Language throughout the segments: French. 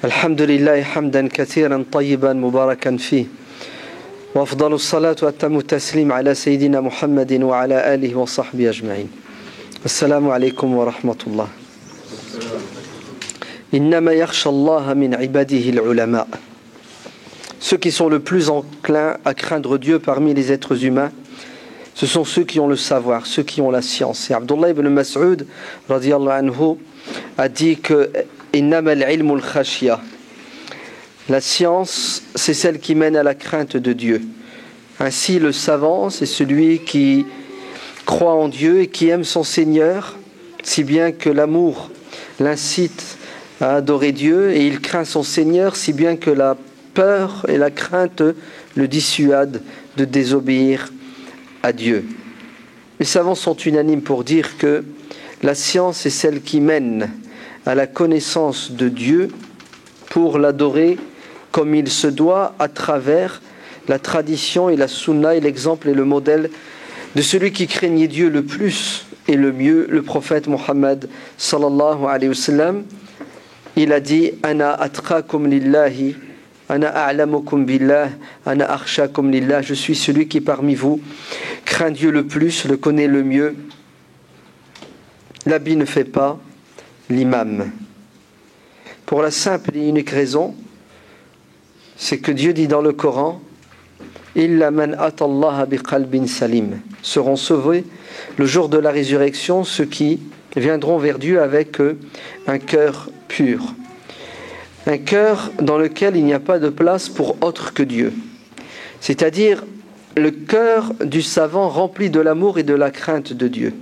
الحمد لله حمدا كثيرا طيبا مباركا فيه وأفضل الصلاة وأتم التسليم على سيدنا محمد وعلى آله وصحبه أجمعين. السلام عليكم ورحمة الله. إنما يخشى الله من عباده العلماء. Ceux qui sont le plus enclins à craindre Dieu parmi les êtres humains, ce sont ceux qui ont le savoir, ceux qui ont la science. Et Abdullah ibn Mas'ud radiyallahu anhu a dit que innama al-ilmu al-khashya. La science, c'est celle qui mène à la crainte de Dieu. Ainsi, le savant, c'est celui qui croit en Dieu et qui aime son Seigneur, si bien que l'amour l'incite à adorer Dieu, et il craint son Seigneur, si bien que la peur et la crainte le dissuadent de désobéir à Dieu. Les savants sont unanimes pour dire que la science est celle qui mène à la connaissance de Dieu pour l'adorer comme il se doit à travers la tradition et la sunna et l'exemple et le modèle de celui qui craignait Dieu le plus et le mieux, le prophète Mohammed sallallahu alayhi wa sallam. Il a dit « Ana atqakum lillahi, ana a'lamukum billah, ana akhshakum lillah » Je suis celui qui parmi vous craint Dieu le plus, le connaît le mieux. L'habit ne fait pas l'imam. Pour la simple et unique raison, c'est que Dieu dit dans le Coran « Illa man atallaha biqalbin salim » seront sauvés le jour de la résurrection ceux qui viendront vers Dieu avec un cœur pur. Un cœur dans lequel il n'y a pas de place pour autre que Dieu. C'est-à-dire le cœur du savant rempli de l'amour et de la crainte de Dieu.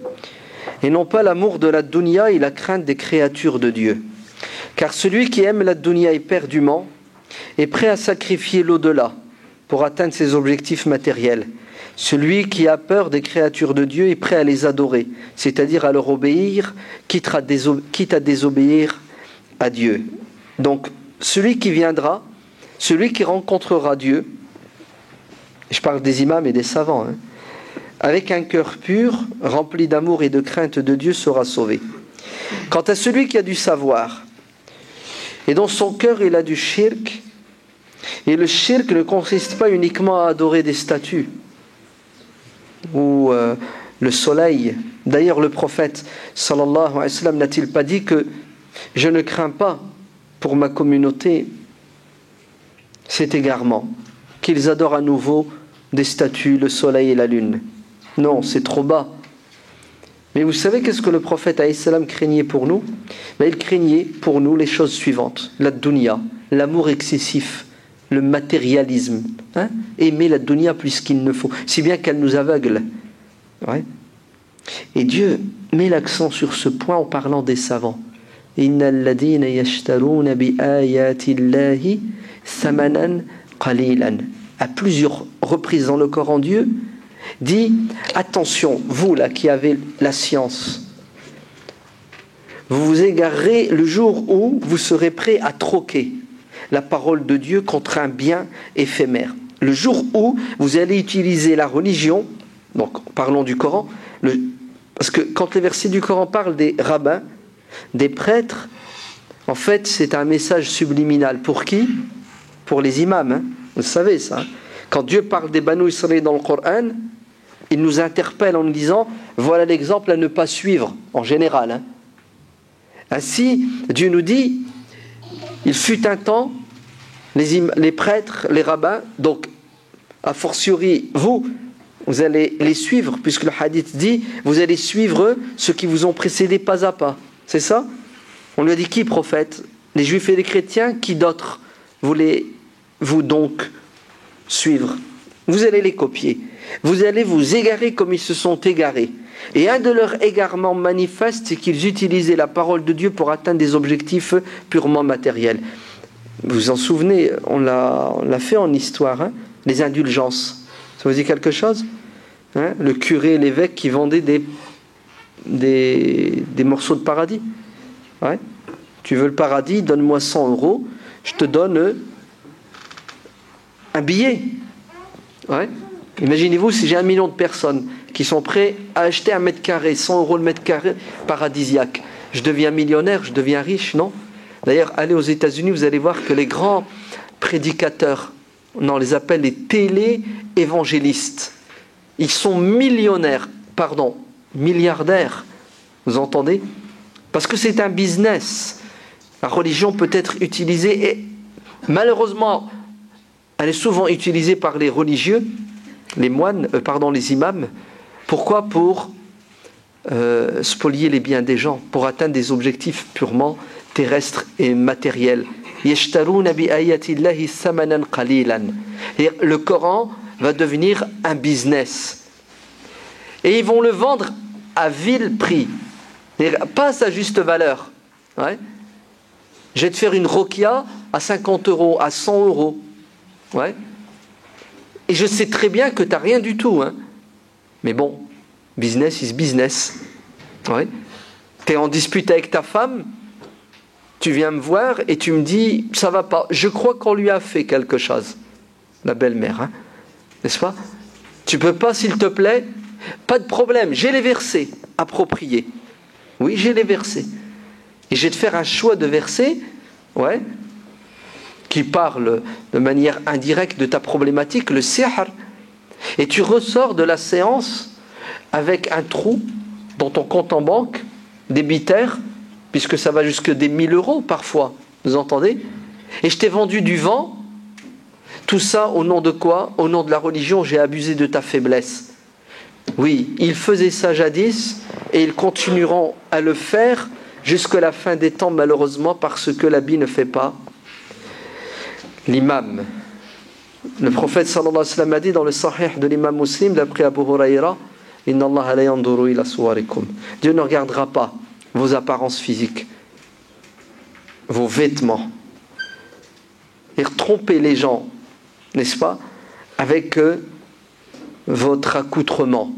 Et non pas l'amour de la dunya et la crainte des créatures de Dieu. Car celui qui aime la dunya éperdument est prêt à sacrifier l'au-delà pour atteindre ses objectifs matériels. Celui qui a peur des créatures de Dieu est prêt à les adorer, c'est-à-dire à leur obéir, quitte à désobéir à Dieu. Donc, celui qui viendra, celui qui rencontrera Dieu, je parle des imams et des savants, avec un cœur pur, rempli d'amour et de crainte de Dieu, sera sauvé. Quant à celui qui a du savoir, et dans son cœur il a du shirk, et le shirk ne consiste pas uniquement à adorer des statues, ou le soleil. D'ailleurs, le prophète sallallahu alayhi wa sallam n'a-t-il pas dit que je ne crains pas pour ma communauté cet égarement, qu'ils adorent à nouveau des statues, le soleil et la lune. Non, c'est trop bas. Mais vous savez qu'est-ce que le prophète alayhi salam craignait pour nous? Il craignait pour nous les choses suivantes: la dunya, l'amour excessif, le matérialisme, aimer la dunya plus qu'il ne faut, si bien qu'elle nous aveugle. Ouais. Et Dieu met l'accent sur ce point en parlant des savants. Innal ladina yashtaruna bi ayati llahi thamanan qalilan. À plusieurs reprises dans le Coran, Dieu dit attention, vous là qui avez la science, vous vous égarerez le jour où vous serez prêt à troquer la parole de Dieu contre un bien éphémère. Le jour où vous allez utiliser la religion, donc parlons du Coran, parce que quand les versets du Coran parlent des rabbins, des prêtres, en fait c'est un message subliminal. Pour qui? Pour les imams, vous savez ça. Quand Dieu parle des Banu Israël dans le Coran, il nous interpelle en nous disant voilà l'exemple à ne pas suivre en général. Ainsi, Dieu nous dit il fut un temps, les prêtres, les rabbins, donc a fortiori vous allez les suivre, puisque le hadith dit vous allez suivre ceux qui vous ont précédés pas à pas. C'est ça? On lui a dit qui, prophète? Les juifs et les chrétiens? Qui d'autres voulez-vous donc suivre? Vous allez les copier. Vous allez vous égarer comme ils se sont égarés. Et un de leurs égarements manifestes, c'est qu'ils utilisaient la parole de Dieu pour atteindre des objectifs purement matériels. Vous vous en souvenez, on l'a fait en histoire, les indulgences. Ça vous dit quelque chose? Le curé et l'évêque qui vendaient des morceaux de paradis. Ouais. Tu veux le paradis, donne-moi 100 €, je te donne un billet. Ouais. Imaginez-vous si j'ai 1 million de personnes qui sont prêts à acheter 1 mètre carré, 100 € le mètre carré paradisiaque. Je deviens millionnaire, je deviens riche, non? D'ailleurs, allez aux États-Unis, vous allez voir que les grands prédicateurs, on les appelle les télé-évangélistes. Ils sont milliardaires. Vous entendez? Parce que c'est un business. La religion peut être utilisée, et malheureusement, elle est souvent utilisée par les religieux, les moines, les imams. Pourquoi? Pour spolier les biens des gens, pour atteindre des objectifs purement terrestres et matériels. Le Coran va devenir un business. Et ils vont le vendre à vil prix. Pas à sa juste valeur. Ouais. Je vais te faire une roquia à 50 €, à 100 €. Ouais. Et je sais très bien que tu n'as rien du tout. Hein. Mais bon, business is business. Ouais. Tu es en dispute avec ta femme, tu viens me voir et tu me dis, ça va pas. Je crois qu'on lui a fait quelque chose. La belle-mère, hein. N'est-ce pas? Tu peux pas, s'il te plaît? Pas de problème, j'ai les versets appropriés. Oui, j'ai les versets. Et je vais te faire un choix de versets, ouais, qui parle de manière indirecte de ta problématique, le sihr. Et tu ressors de la séance avec un trou dans ton compte en banque, débitaire, puisque ça va jusque des 1000 € parfois. Vous entendez? Et je t'ai vendu du vent. Tout ça au nom de quoi? Au nom de la religion, j'ai abusé de ta faiblesse. Oui, ils faisaient ça jadis et ils continueront à le faire jusqu'à la fin des temps, malheureusement, parce que l'habit ne fait pas l'imam. Le prophète sallallahu alayhi wa sallam a dit dans le sahih de l'imam Muslim, d'après Abu Huraira, Inna Allah la yanduru ila suwarikum. Dieu ne regardera pas vos apparences physiques, vos vêtements. Et tromper les gens, n'est-ce pas, avec votre accoutrement.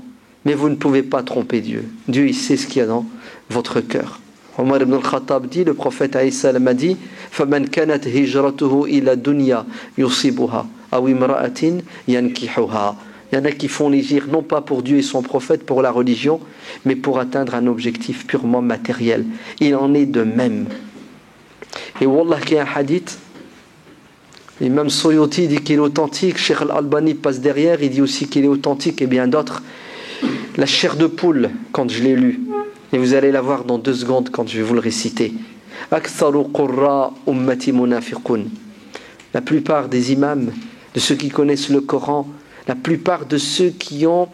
Mais vous ne pouvez pas tromper Dieu. Dieu, il sait ce qu'il y a dans votre cœur. Omar ibn al-Khattab dit, le prophète alayhi salam a dit, فَمَنْ كَانَتْ هِجْرَتُهُ إِلَى دُنْيَا يُصِيبُهَا أَوْ إِمْرَأَةٍ يَنْكِحُهَا. Il y en a qui font l'hijr, non pas pour Dieu et son prophète, pour la religion, mais pour atteindre un objectif purement matériel. Il en est de même. Et Wallah, qu'il y a un hadith, l'imam Soyoti dit qu'il est authentique, Cheikh Al-Albani passe derrière, il dit aussi qu'il est authentique, et bien d'autres. La chair de poule, quand je l'ai lu, et vous allez la voir dans 2 secondes quand je vais vous le réciter. Aktharu qurra ummati munafiqun. La plupart des imams, de ceux qui connaissent le Coran, la plupart de ceux qui ont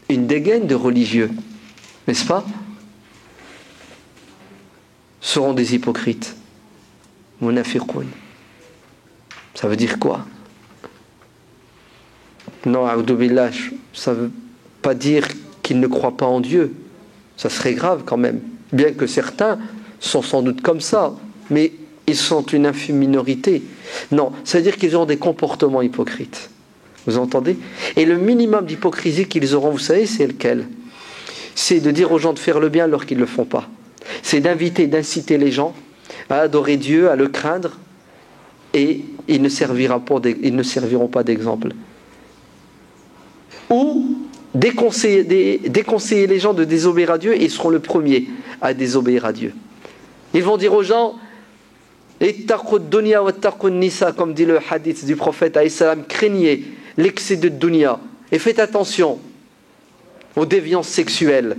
une dégaine de religieux, n'est-ce pas, seront des hypocrites. Munafiqun. Ça veut dire quoi? Non, a'udhu-billah, ça ne veut pas dire qu'ils ne croient pas en Dieu. Ça serait grave quand même. Bien que certains sont sans doute comme ça, mais ils sont une infime minorité. Non, ça veut dire qu'ils ont des comportements hypocrites. Vous entendez? Et le minimum d'hypocrisie qu'ils auront, vous savez, c'est lequel? C'est de dire aux gens de faire le bien alors qu'ils ne le font pas. C'est d'inviter, d'inciter les gens à adorer Dieu, à le craindre, et ils ne serviront pas d'exemple. Ou déconseiller les gens de désobéir à Dieu, et ils seront le premier à désobéir à Dieu. Ils vont dire aux gens, ittaqud dunya wa ittaqun nisa, comme dit le hadith du prophète alayhi salam, craignez l'excès de dunya et faites attention aux déviances sexuelles.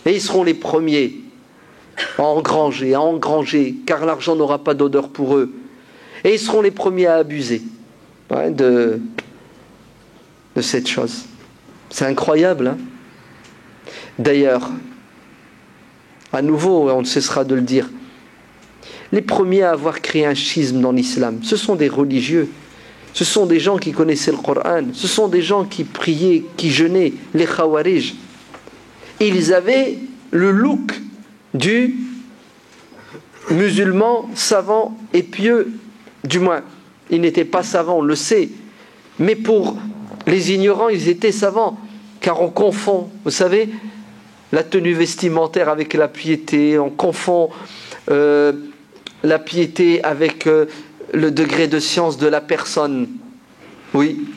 Et ils seront les premiers à engranger, car l'argent n'aura pas d'odeur pour eux. Et ils seront les premiers à abuser, ouais, de cette chose. C'est incroyable, hein? D'ailleurs, à nouveau, on ne cessera de le dire, les premiers à avoir créé un schisme dans l'islam, ce sont des religieux, ce sont des gens qui connaissaient le Coran, ce sont des gens qui priaient, qui jeûnaient, les Khawarij. Ils avaient le look du musulman savant et pieux, du moins, ils n'étaient pas savants, on le sait, mais pour les ignorants, ils étaient savants, car on confond, vous savez, la tenue vestimentaire avec la piété, on confond la piété avec le degré de science de la personne. Oui,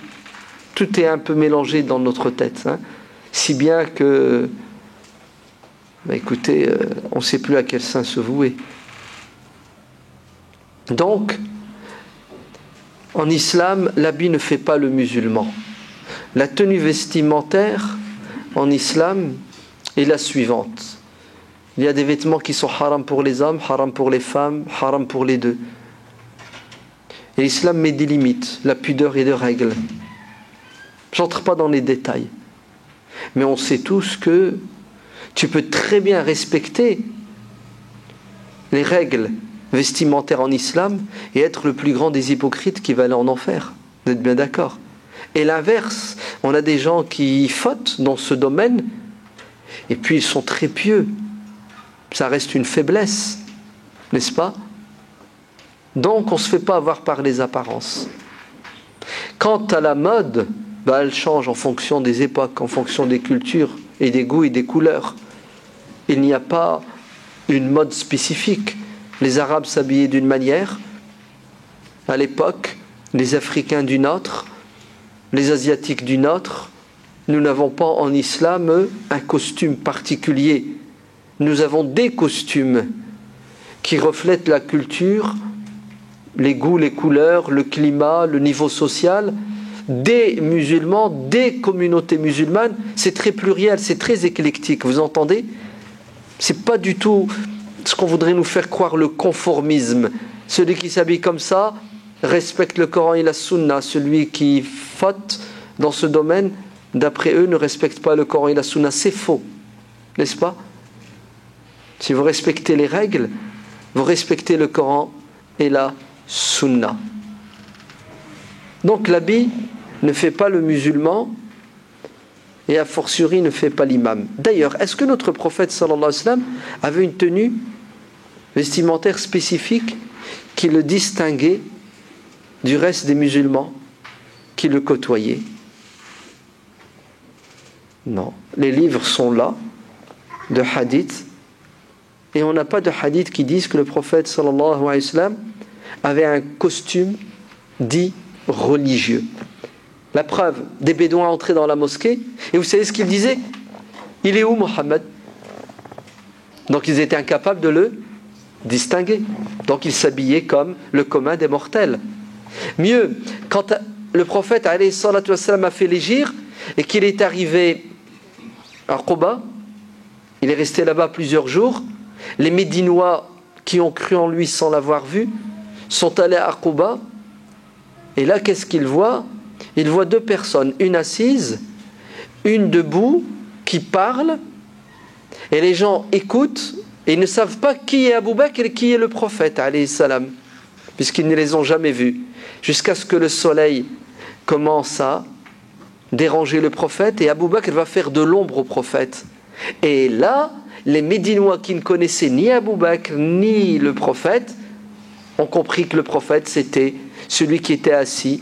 tout est un peu mélangé dans notre tête, hein, si bien que, écoutez, on ne sait plus à quel saint se vouer. Donc, en islam, l'habit ne fait pas le musulman. La tenue vestimentaire en islam est la suivante. Il y a des vêtements qui sont haram pour les hommes, haram pour les femmes, haram pour les deux. Et l'islam met des limites, la pudeur et des règles. J'entre pas dans les détails. Mais on sait tous que tu peux très bien respecter les règles vestimentaires en islam et être le plus grand des hypocrites qui va aller en enfer. Vous êtes bien d'accord? Et l'inverse, on a des gens qui fautent dans ce domaine et puis ils sont très pieux. Ça reste une faiblesse, n'est-ce pas? Donc on ne se fait pas avoir par les apparences. Quant à la mode, elle change en fonction des époques, en fonction des cultures et des goûts et des couleurs. Il n'y a pas une mode spécifique. Les Arabes s'habillaient d'une manière, à l'époque, les Africains d'une autre, les Asiatiques d'une autre. Nous n'avons pas en islam un costume particulier. Nous avons des costumes qui reflètent la culture, les goûts, les couleurs, le climat, le niveau social des musulmans, des communautés musulmanes. C'est très pluriel, c'est très éclectique, vous entendez? C'est pas du tout ce qu'on voudrait nous faire croire, le conformisme. Celui qui s'habille comme ça respecte le Coran et la Sunna. Celui qui faute dans ce domaine, d'après eux, ne respecte pas le Coran et la Sunna. C'est faux, n'est-ce pas? Si vous respectez les règles, vous respectez le Coran et la Sunna. Donc l'habit ne fait pas le musulman et a fortiori ne fait pas l'imam. D'ailleurs, est-ce que notre prophète sallallahu alayhi wa sallam avait une tenue vestimentaire spécifique qui le distinguait du reste des musulmans qui le côtoyaient? Non. Les livres sont là de hadith et on n'a pas de hadith qui disent que le prophète sallallahu alayhi wa sallam avait un costume dit religieux. La preuve, des bédouins entraient dans la mosquée et vous savez ce qu'ils disaient? Il est où Mohammed? Donc ils étaient incapables de le distinguer. Donc ils s'habillaient comme le commun des mortels. Mieux, quand le prophète alayhi salatu wassalam a fait l'hégire et qu'il est arrivé à Quba, il est resté là-bas plusieurs jours, les Médinois qui ont cru en lui sans l'avoir vu sont allés à Quba et là qu'est-ce qu'ils voient? Ils voient deux personnes, une assise, une debout, qui parlent, et les gens écoutent, et ils ne savent pas qui est Abu Bakr et qui est le prophète, alayhi salam, puisqu'ils ne les ont jamais vus, jusqu'à ce que le soleil commence à déranger le prophète, et Abu Bakr va faire de l'ombre au prophète. Et là, les Médinois qui ne connaissaient ni Abu Bakr ni le prophète, ont compris que le prophète c'était celui qui était assis,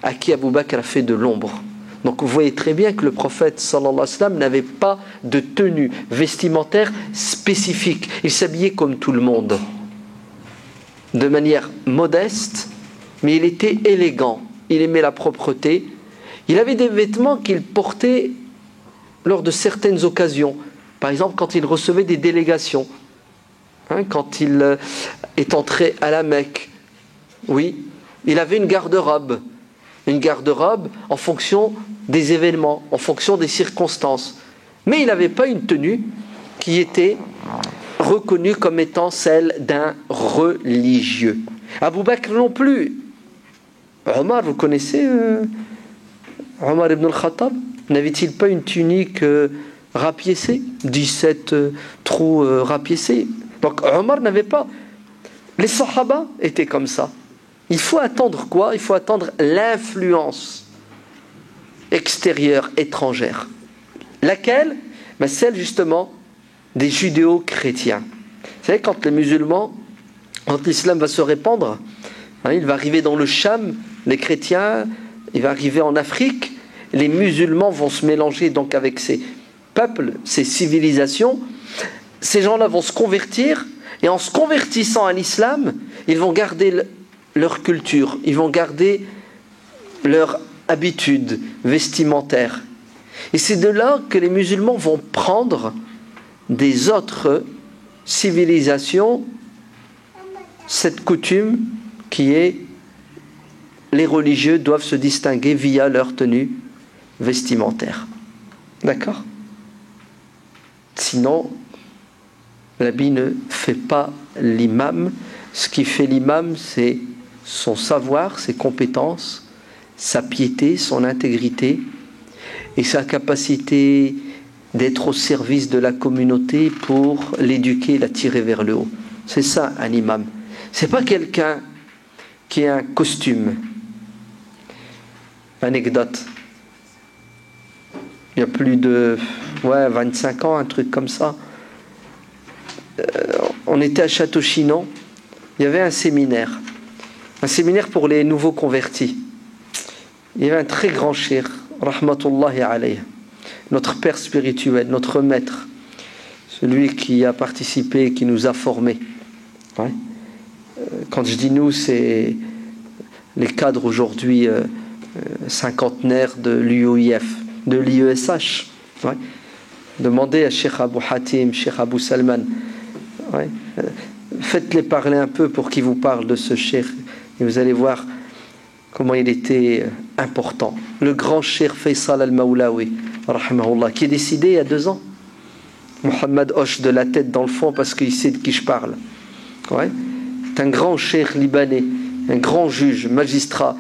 à qui Abu Bakr a fait de l'ombre. Donc vous voyez très bien que le prophète sallallahu alayhi wa sallam n'avait pas de tenue vestimentaire spécifique. Il s'habillait comme tout le monde, de manière modeste, mais il était élégant. Il aimait la propreté. Il avait des vêtements qu'il portait lors de certaines occasions. Par exemple, quand il recevait des délégations, quand il est entré à la Mecque. Oui, il avait une garde-robe en fonction des événements, en fonction des circonstances. Mais il n'avait pas une tenue qui était reconnue comme étant celle d'un religieux. Abu Bakr non plus. Omar, vous connaissez Omar ibn al-Khattab? N'avait-il pas une tunique rapiécée, 17 trous rapiécés? Donc Omar n'avait pas. Les Sahaba étaient comme ça. Il faut attendre quoi? Il faut attendre l'influence extérieure, étrangère. Laquelle? Celle justement des judéo-chrétiens. Vous savez, quand les musulmans, quand l'islam va se répandre, il va arriver dans le Cham, les chrétiens, il va arriver en Afrique, les musulmans vont se mélanger donc avec ces peuples, ces civilisations. Ces gens-là vont se convertir, et en se convertissant à l'islam, ils vont garder leur culture, ils vont garder leur habitude vestimentaire. Et c'est de là que les musulmans vont prendre des autres civilisations cette coutume qui est les religieux doivent se distinguer via leur tenue vestimentaire. D'accord? Sinon, l'habit ne fait pas l'imam. Ce qui fait l'imam, c'est son savoir, ses compétences, sa piété, son intégrité et sa capacité d'être au service de la communauté pour l'éduquer, la tirer vers le haut. C'est ça un imam. C'est pas quelqu'un qui a un costume. Anecdote. Il y a plus de 25 ans, un truc comme ça. On était à Château-Chinon. Il y avait un séminaire pour les nouveaux convertis. Il y avait un très grand cheikh, rahmatullahi alayh, notre père spirituel, notre maître, celui qui a participé, qui nous a formés. Ouais. Quand je dis nous, c'est les cadres aujourd'hui cinquantenaires de l'UOIF, de l'IESH. Ouais. Demandez à Cheikh Abou Hatim, Cheikh Abou Salman. Ouais. Faites-les parler un peu pour qu'ils vous parlent de ce cheikh. Et vous allez voir comment il était important. Le grand cheikh Faisal al-Mawlawi, rahimahullah, qui est décédé il y a 2 ans. Mohamed hoche de la tête dans le fond parce qu'il sait de qui je parle. Ouais. C'est un grand cheikh libanais, un grand juge, magistrat,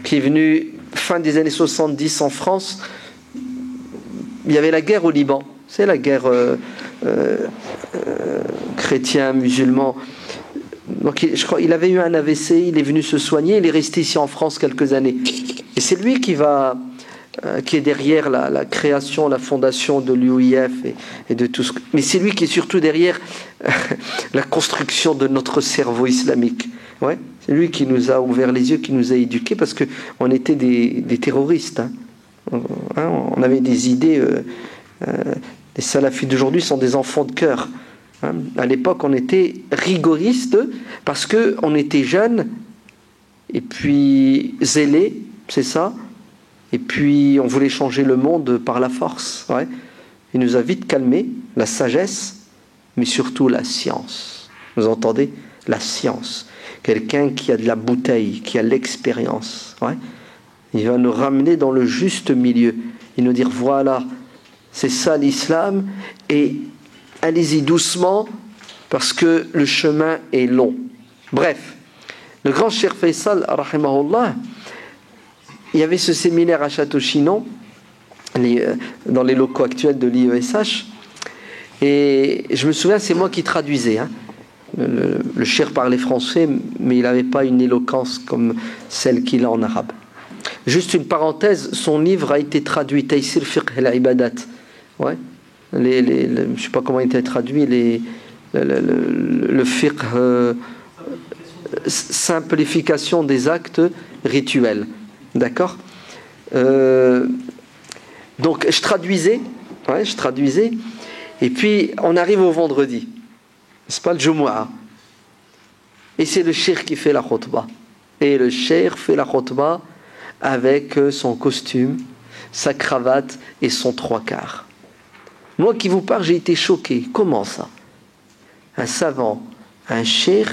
qui est venu fin des années 70 en France. Il y avait la guerre au Liban. C'est la guerre chrétien, musulman. Donc je crois il avait eu un AVC, il est venu se soigner, il est resté ici en France quelques années. Et c'est lui qui est derrière la création, la fondation de l'UOIF et de tout ce. Mais c'est lui qui est surtout derrière la construction de notre cerveau islamique. Ouais, c'est lui qui nous a ouvert les yeux, qui nous a éduqués, parce que on était des terroristes. On avait des idées. Les salafistes d'aujourd'hui sont des enfants de cœur. À l'époque, on était rigoristes parce qu'on était jeunes et puis zélés, c'est ça. Et puis on voulait changer le monde par la force. Ouais. Il nous a vite calmés, la sagesse, mais surtout la science. Vous entendez? La science. Quelqu'un qui a de la bouteille, qui a l'expérience. Ouais. Il va nous ramener dans le juste milieu. Il nous dire voilà, c'est ça l'islam, et allez-y doucement parce que le chemin est long. Bref, le grand cheikh Faisal, rahimahullah, il y avait ce séminaire à Château-Chinon, dans les locaux actuels de l'IESH, et je me souviens, c'est moi qui traduisais. Le cheikh parlait français, mais il n'avait pas une éloquence comme celle qu'il a en arabe. Juste une parenthèse, son livre a été traduit, Taysir Fiqh al-Ibadat. Ouais. Je ne sais pas comment il était traduit, le fiqh, simplification des actes rituels. D'accord? Donc je traduisais, et puis on arrive au vendredi, c'est pas le Jumu'ah, et c'est le cheikh qui fait la khutbah, et le cheikh fait la khutbah avec son costume, sa cravate et son 3/4. Moi qui vous parle, j'ai été choqué. Comment ça? Un savant, un cheikh,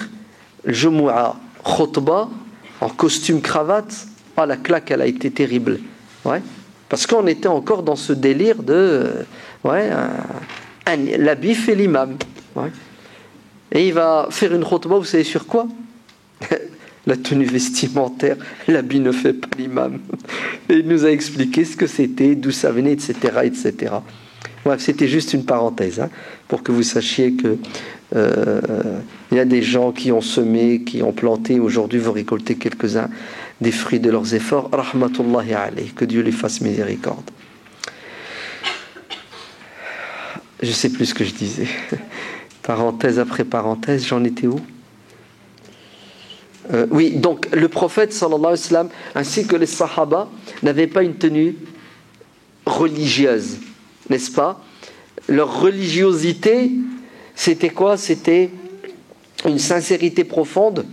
Jumu'ah, khutbah, en costume cravate. Ah, la claque, elle a été terrible. Ouais. Parce qu'on était encore dans ce délire de l'habit fait l'imam. Ouais. Et il va faire une khutbah, vous savez sur quoi? La tenue vestimentaire, l'habit ne fait pas l'imam. Et il nous a expliqué ce que c'était, d'où ça venait, etc. etc. Bref, c'était juste une parenthèse, pour que vous sachiez que il y a des gens qui ont semé, qui ont planté. Aujourd'hui, vous récoltez quelques-uns des fruits de leurs efforts. Rahmatullahi alayh, que Dieu les fasse miséricorde. Je ne sais plus ce que je disais. Parenthèse après parenthèse, j'en étais où? Oui, donc le prophète sallallahu alayhi wa sallam ainsi que les sahaba n'avaient pas une tenue religieuse, n'est-ce pas? Leur religiosité, c'était quoi? C'était une sincérité profonde,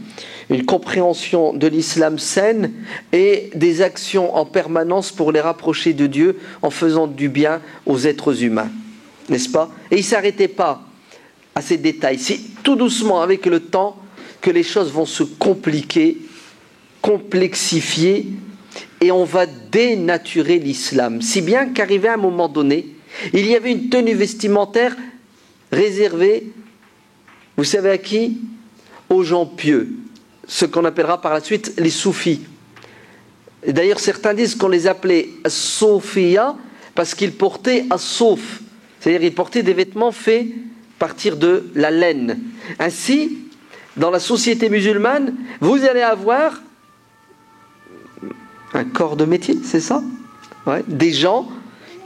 une compréhension de l'islam saine et des actions en permanence pour les rapprocher de Dieu en faisant du bien aux êtres humains, n'est-ce pas? Et ils ne s'arrêtaient pas à ces détails. C'est tout doucement, avec le temps, que les choses vont se compliquer, complexifier, et on va dénaturer l'islam. Si bien qu'arrivé à un moment donné, il y avait une tenue vestimentaire réservée, vous savez à qui? Aux gens pieux, ce qu'on appellera par la suite les soufis. D'ailleurs, certains disent qu'on les appelait Sofiya parce qu'ils portaient as-souf, c'est-à-dire ils portaient des vêtements faits à partir de la laine. Ainsi, dans la société musulmane, vous allez avoir un corps de métier, c'est ça? Ouais. Des gens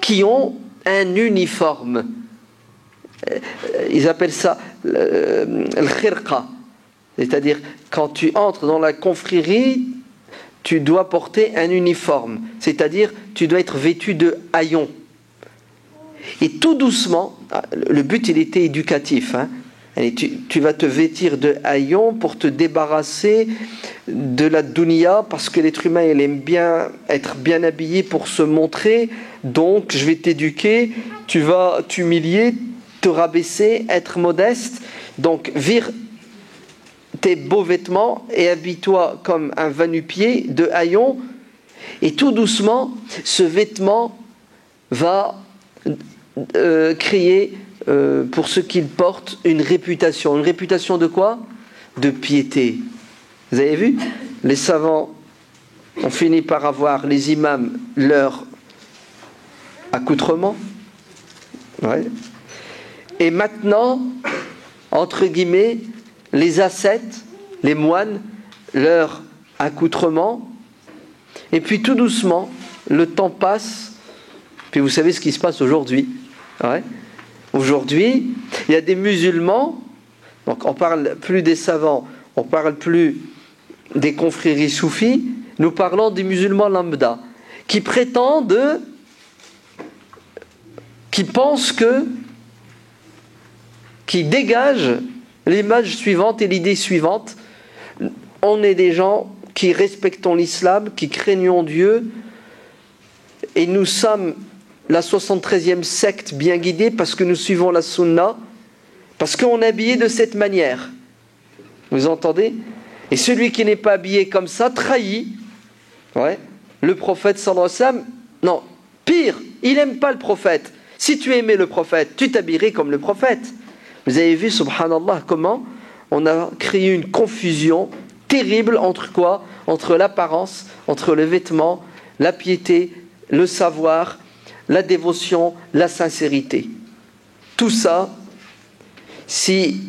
qui ont un uniforme. Ils appellent ça le khirqa. C'est-à-dire, quand tu entres dans la confrérie, tu dois porter un uniforme. C'est-à-dire, tu dois être vêtu de haillons. Et tout doucement, le but, il était éducatif. Allez, tu vas te vêtir de haillons pour te débarrasser de la dunya, parce que l'être humain, il aime bien être bien habillé pour se montrer. Donc, je vais t'éduquer, tu vas t'humilier, te rabaisser, être modeste. Donc, vire tes beaux vêtements et habille-toi comme un va-nu-pied de haillons. Et tout doucement, ce vêtement va créer pour ceux qui le portent une réputation. Une réputation de quoi? De piété. Vous avez vu? Les savants ont fini par avoir, les imams, leur accoutrement. Ouais. Et maintenant, entre guillemets, les ascètes, les moines, leur accoutrement. Et puis tout doucement, le temps passe. Puis vous savez ce qui se passe aujourd'hui. Ouais. Aujourd'hui, il y a des musulmans, donc on ne parle plus des savants, on ne parle plus des confréries soufis, nous parlons des musulmans lambda, qui prétendent, qui pensent qui dégagent l'image suivante et l'idée suivante. On est des gens qui respectons l'islam, qui craignons Dieu, et nous sommes la 73e secte bien guidée parce que nous suivons la sunna, parce qu'on est habillé de cette manière. Vous entendez? Et celui qui n'est pas habillé comme ça trahit le prophète sallallahu alayhi wa sallam. Non, pire, il n'aime pas le prophète. Si tu aimais le prophète, tu t'habillerais comme le prophète. Vous avez vu, subhanallah, comment on a créé une confusion terrible entre quoi? Entre l'apparence, entre le vêtement, la piété, le savoir, la dévotion, la sincérité. Tout ça, si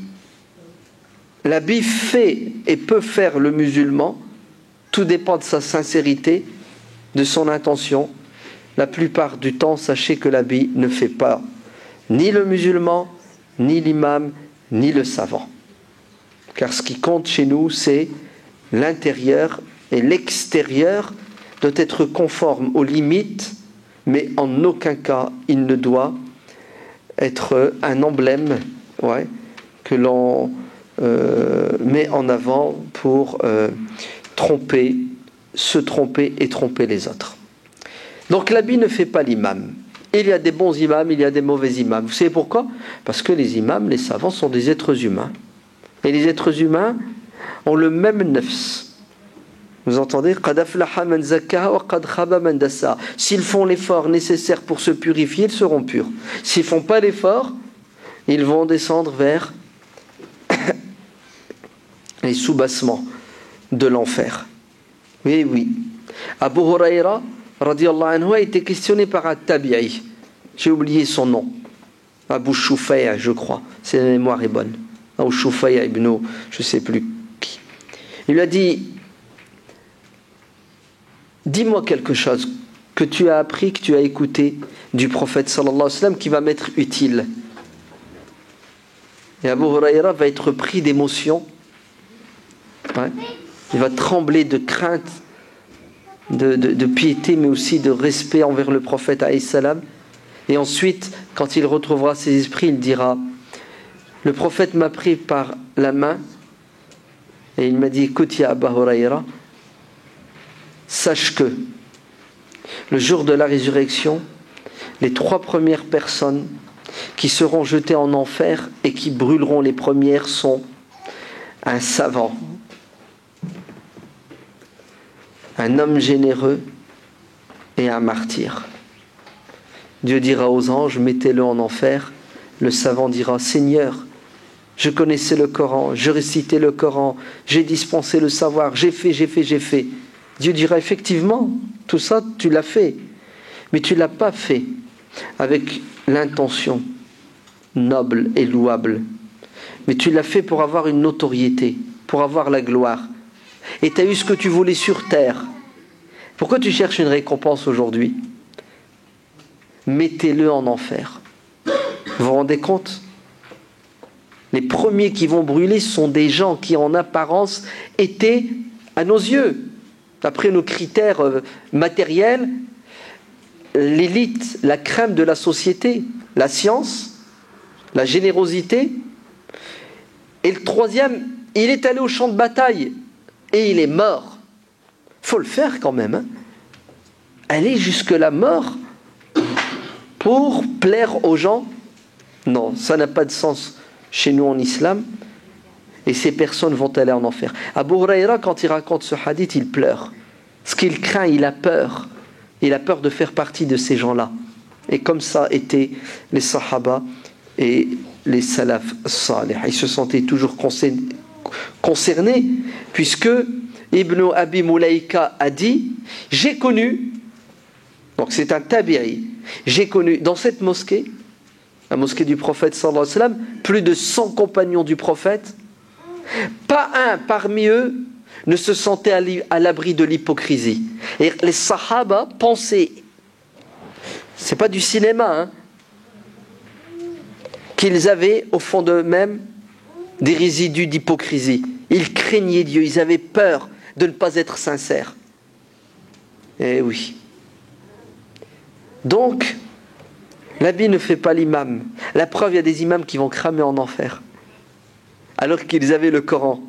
l'habit fait et peut faire le musulman, tout dépend de sa sincérité, de son intention. La plupart du temps, sachez que l'habit ne fait pas ni le musulman, ni l'imam, ni le savant. Car ce qui compte chez nous, c'est l'intérieur, et l'extérieur doit être conforme aux limites, mais en aucun cas il ne doit être un emblème que l'on met en avant pour se tromper et tromper les autres. Donc l'habit ne fait pas l'imam. Il y a des bons imams, il y a des mauvais imams. Vous savez pourquoi? Parce que les imams, les savants, sont des êtres humains. Et les êtres humains ont le même nafs. Vous entendez? S'ils font l'effort nécessaire pour se purifier, ils seront purs. S'ils ne font pas l'effort, ils vont descendre vers les soubassements de l'enfer. Oui, oui. Abu Huraira, radiyallahu anhu, a été questionné par un tabi'i. J'ai oublié son nom. Abu Shufay', je crois. Si la mémoire est bonne. Ou Shufay' ibn, je ne sais plus qui. Il lui a dit: dis-moi quelque chose que tu as appris, que tu as écouté du prophète sallallahu alayhi wa sallam qui va m'être utile. Et Abu Huraira va être pris d'émotion. Il va trembler de crainte, de piété, mais aussi de respect envers le prophète alayhi salam. Et ensuite, quand il retrouvera ses esprits, il dira: le prophète m'a pris par la main et il m'a dit: écoute, ya Abu Huraira, sache que le jour de la résurrection, les 3 premières personnes qui seront jetées en enfer et qui brûleront les premières sont un savant, un homme généreux et un martyr. Dieu dira aux anges, mettez-le en enfer. Le savant dira, Seigneur, je connaissais le Coran, je récitais le Coran, j'ai dispensé le savoir, j'ai fait. Dieu dira, effectivement, tout ça, tu l'as fait. Mais tu ne l'as pas fait avec l'intention noble et louable. Mais tu l'as fait pour avoir une notoriété, pour avoir la gloire. Et tu as eu ce que tu voulais sur terre. Pourquoi tu cherches une récompense aujourd'hui? Mettez-le en enfer. Vous vous rendez compte? Les premiers qui vont brûler sont des gens qui en apparence étaient, à nos yeux, d'après nos critères matériels, l'élite, la crème de la société, la science, la générosité. Et le troisième, il est allé au champ de bataille et il est mort. Il faut le faire quand même. Aller jusque la mort pour plaire aux gens, non, ça n'a pas de sens chez nous en islam. Et ces personnes vont aller en enfer. Abu Huraira, quand il raconte ce hadith, il pleure. Ce qu'il craint, il a peur. Il a peur de faire partie de ces gens-là. Et comme ça étaient les sahaba et les salaf salih. Ils se sentaient toujours concernés, puisque Ibn Abi Mulaïka a dit, j'ai connu, donc c'est un tabi'i, j'ai connu dans cette mosquée, la mosquée du prophète sallallahu alayhi wa sallam, plus de 100 compagnons du prophète. Pas un parmi eux ne se sentait à l'abri de l'hypocrisie. Et les sahaba pensaient, c'est pas du cinéma, hein, qu'ils avaient au fond d'eux-mêmes des résidus d'hypocrisie. Ils craignaient Dieu, ils avaient peur de ne pas être sincères. Eh oui. Donc, l'habit ne fait pas l'imam. La preuve, il y a des imams qui vont cramer en enfer. Alors qu'ils avaient le Coran.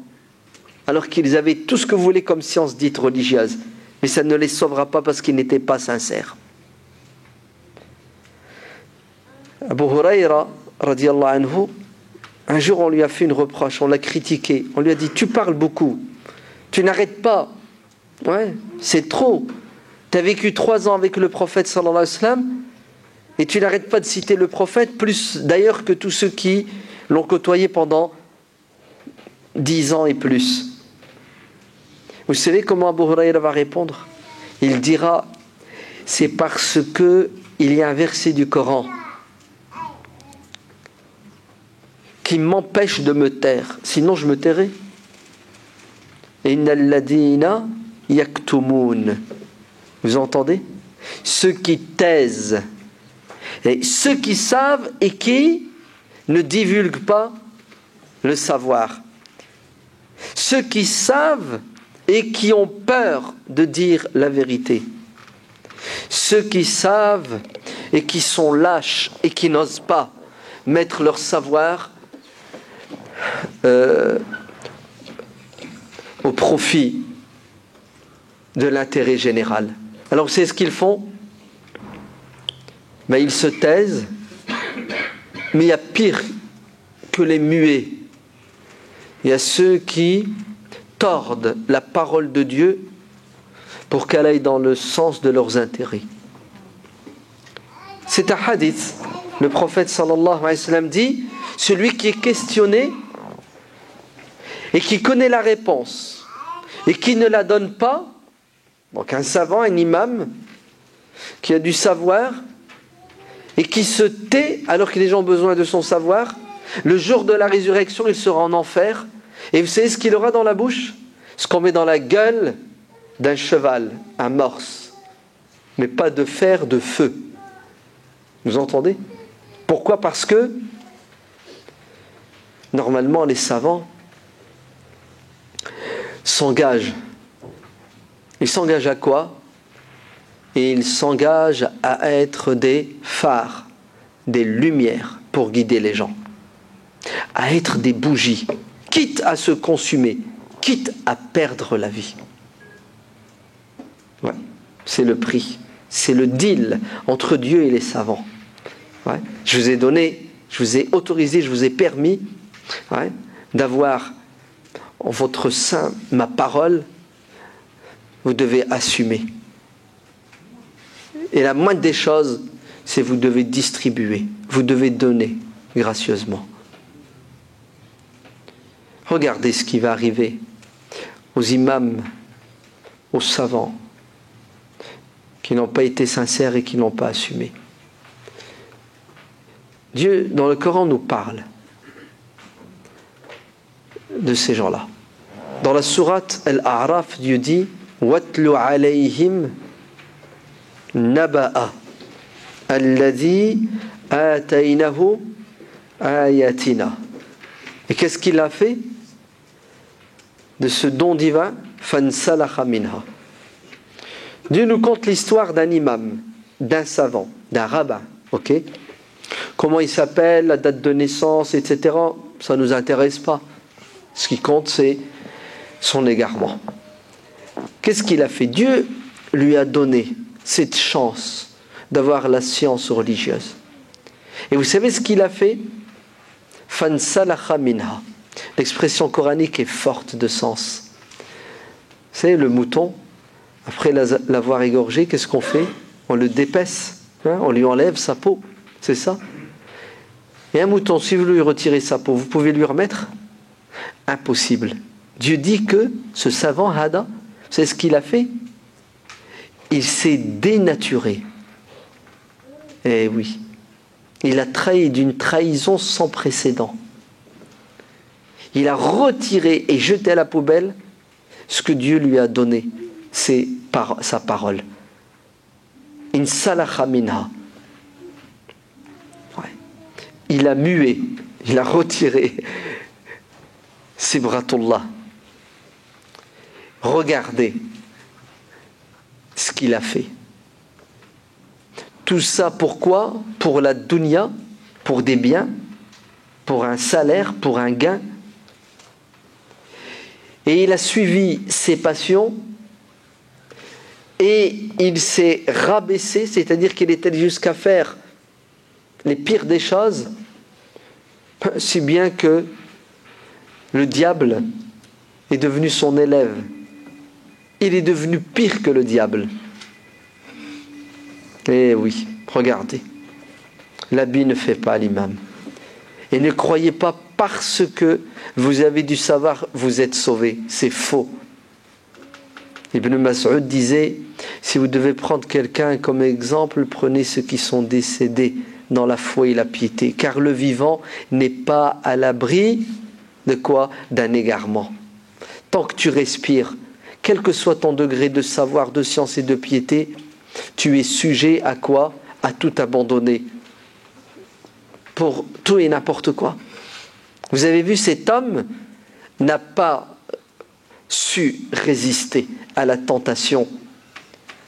Alors qu'ils avaient tout ce que vous voulez comme science dite religieuse. Mais ça ne les sauvera pas parce qu'ils n'étaient pas sincères. Abu Huraira, radiyallahu anhu, un jour on lui a fait une reproche, on l'a critiqué. On lui a dit, tu parles beaucoup. Tu n'arrêtes pas. Ouais, c'est trop. Tu as vécu 3 ans avec le prophète sallallahu alayhi wa sallam et tu n'arrêtes pas de citer le prophète, plus d'ailleurs que tous ceux qui l'ont côtoyé pendant 10 ans et plus. Vous savez comment Abu Huraira va répondre? Il dira, c'est parce que il y a un verset du Coran qui m'empêche de me taire, sinon je me tairais. Innal ladina yaktumun. Vous entendez? Ceux qui taisent, et ceux qui savent et qui ne divulguent pas le savoir. Ceux qui savent et qui ont peur de dire la vérité. Ceux qui savent et qui sont lâches et qui n'osent pas mettre leur savoir au profit de l'intérêt général. Alors vous savez ce qu'ils font? Ben, ils se taisent, mais il y a pire que les muets. Il y a ceux qui tordent la parole de Dieu pour qu'elle aille dans le sens de leurs intérêts. C'est un hadith. Le prophète sallallahu alayhi wa sallam dit, celui qui est questionné et qui connaît la réponse et qui ne la donne pas, donc un savant, un imam qui a du savoir et qui se tait alors que les gens ont besoin de son savoir, le jour de la résurrection, il sera en enfer. Et vous savez ce qu'il aura dans la bouche? Ce qu'on met dans la gueule d'un cheval, un morse, mais pas de fer, de feu. Vous entendez? Pourquoi? Parce que normalement les savants s'engagent. Ils s'engagent à quoi? Et ils s'engagent à être des phares, des lumières pour guider les gens, à être des bougies, quitte à se consumer, quitte à perdre la vie. Ouais, c'est le prix, c'est le deal entre Dieu et les savants. Ouais. Je vous ai donné, je vous ai autorisé, je vous ai permis d'avoir en votre sein ma parole, vous devez assumer. Et la moindre des choses, c'est vous devez distribuer, vous devez donner gracieusement. Regardez ce qui va arriver aux imams, aux savants, qui n'ont pas été sincères et qui n'ont pas assumé. Dieu, dans le Coran, nous parle de ces gens-là. Dans la sourate Al-A'raf, Dieu dit « Watlu alayhim naba'a alladhi ataynahu ayatina » Et qu'est-ce qu'il a fait de ce don divin? « Fansalaha minha » Dieu nous conte l'histoire d'un imam, d'un savant, d'un rabbin. Ok? Comment il s'appelle, la date de naissance, etc. Ça ne nous intéresse pas. Ce qui compte, c'est son égarement. Qu'est-ce qu'il a fait? Dieu lui a donné cette chance d'avoir la science religieuse. Et vous savez ce qu'il a fait? Fansalaha minha. L'expression coranique est forte de sens. C'est le mouton. Après l'avoir égorgé, qu'est-ce qu'on fait? On le dépaisse, on lui enlève sa peau, c'est ça? Et un mouton, si vous lui retirez sa peau, vous pouvez lui remettre? Impossible. Dieu dit que ce savant Hada, c'est ce qu'il a fait. Il s'est dénaturé. Eh oui. Il a trahi d'une trahison sans précédent. Il a retiré et jeté à la poubelle ce que Dieu lui a donné. C'est sa parole. In salaha minha. Ouais. Il a mué, il a retiré. Sibratullah. Regardez ce qu'il a fait. Tout ça pourquoi? Pour la dunya, pour des biens, pour un salaire, pour un gain. Et il a suivi ses passions. Et il s'est rabaissé, c'est-à-dire qu'il est allé jusqu'à faire les pires des choses, si bien que le diable est devenu son élève. Il est devenu pire que le diable. Eh oui, regardez. L'habit ne fait pas l'imam. Et ne croyez pas parce que vous avez du savoir, vous êtes sauvés. C'est faux. Ibn Mas'ud disait, si vous devez prendre quelqu'un comme exemple, prenez ceux qui sont décédés dans la foi et la piété, car le vivant n'est pas à l'abri de quoi? D'un égarement. Tant que tu respires, quel que soit ton degré de savoir, de science et de piété, tu es sujet à quoi? À tout abandonner. Pour tout et n'importe quoi. Vous avez vu, cet homme n'a pas su résister à la tentation.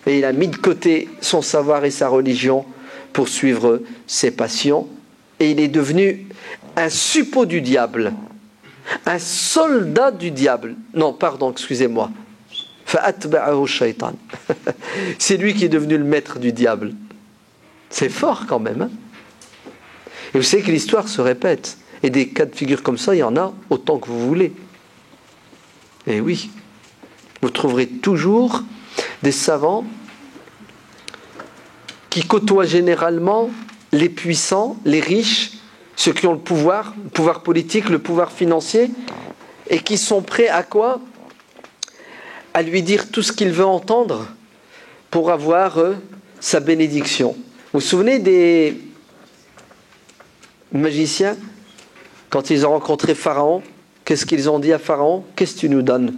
Et il a mis de côté son savoir et sa religion pour suivre ses passions. Et il est devenu un suppôt du diable. Un soldat du diable. Non, pardon, excusez-moi. فَأَتْبَعَهُ الشَّيْطَانِ. C'est lui qui est devenu le maître du diable. C'est fort quand même. Hein? Et vous savez que l'histoire se répète. Et des cas de figure comme ça, il y en a autant que vous voulez. Et oui, vous trouverez toujours des savants qui côtoient généralement les puissants, les riches, ceux qui ont le pouvoir politique, le pouvoir financier, et qui sont prêts à quoi? À lui dire tout ce qu'il veut entendre pour avoir sa bénédiction. Vous vous souvenez des magiciens, quand ils ont rencontré Pharaon, qu'est-ce qu'ils ont dit à Pharaon? Qu'est-ce que tu nous donnes